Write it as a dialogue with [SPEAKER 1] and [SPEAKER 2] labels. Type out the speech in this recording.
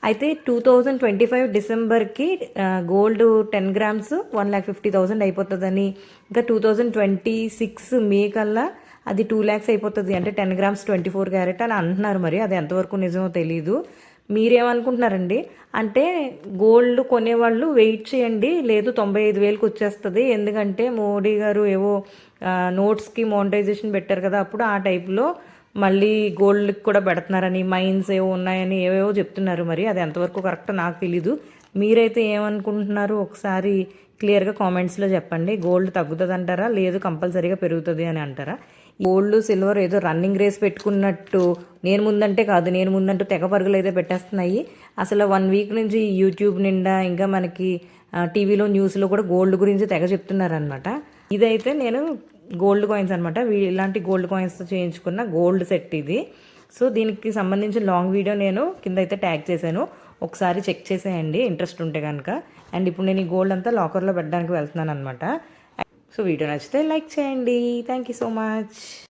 [SPEAKER 1] అయితే 2025 డిసెంబర్కి gold 10 grams 1,50,000 అయిపోతుందని, ఇంకా 2026 మే కల్లా అది 2 lakhs అయిపోతుంది, అంటే 10 గ్రామ్స్ 24 క్యారెట్ అని అంటున్నారు. మరి అది ఎంతవరకు నిజమో తెలీదు. మీరేమనుకుంటున్నారండి? అంటే గోల్డ్ కొనేవాళ్ళు వెయిట్ చేయండి, లేదు 95,000కి వచ్చేస్తుంది, ఎందుకంటే మోడీ గారు ఏవో నోట్స్కి మోనటైజేషన్ పెట్టారు కదా, అప్పుడు ఆ టైప్లో మళ్ళీ గోల్డ్కి కూడా పెడుతున్నారని, మైన్స్ ఏవో ఉన్నాయని ఏవేవో చెప్తున్నారు. మరి అది ఎంతవరకు కరెక్ట్ నాకు తెలీదు. మీరైతే ఏమనుకుంటున్నారు ఒకసారి క్లియర్గా కామెంట్స్లో చెప్పండి. గోల్డ్ తగ్గుతుంది అంటారా, లేదు కంపల్సరీగా పెరుగుతుంది అని అంటారా? గోల్డ్ సిల్వర్ ఏదో రన్నింగ్ రేస్ పెట్టుకున్నట్టు నేను ముందంటే కాదు, నేను ముందంటూ తెగ పరుగులు అయితే పెట్టేస్తున్నాయి. అసలు 1 వీక్ నుంచి యూట్యూబ్ నిండా, ఇంకా మనకి టీవీలో న్యూస్లో కూడా గోల్డ్ గురించి తెగ చెప్తున్నారనమాట. ఇదైతే నేను గోల్డ్ కాయిన్స్ అనమాట, ఇలాంటి గోల్డ్ కాయిన్స్తో చేయించుకున్న గోల్డ్ సెట్ ఇది. సో దీనికి సంబంధించిన లాంగ్ వీడియో నేను కింద అయితే ట్యాగ్ చేశాను, ఒకసారి చెక్ చేసేయండి ఇంట్రెస్ట్ ఉంటే కనుక. అండ్ ఇప్పుడు నేను ఈ గోల్డ్ అంతా లాకర్లో పెట్టడానికి వెళ్తున్నాను అనమాట. సో వీడియో నచ్చితే లైక్ చేయండి. Thank you so much.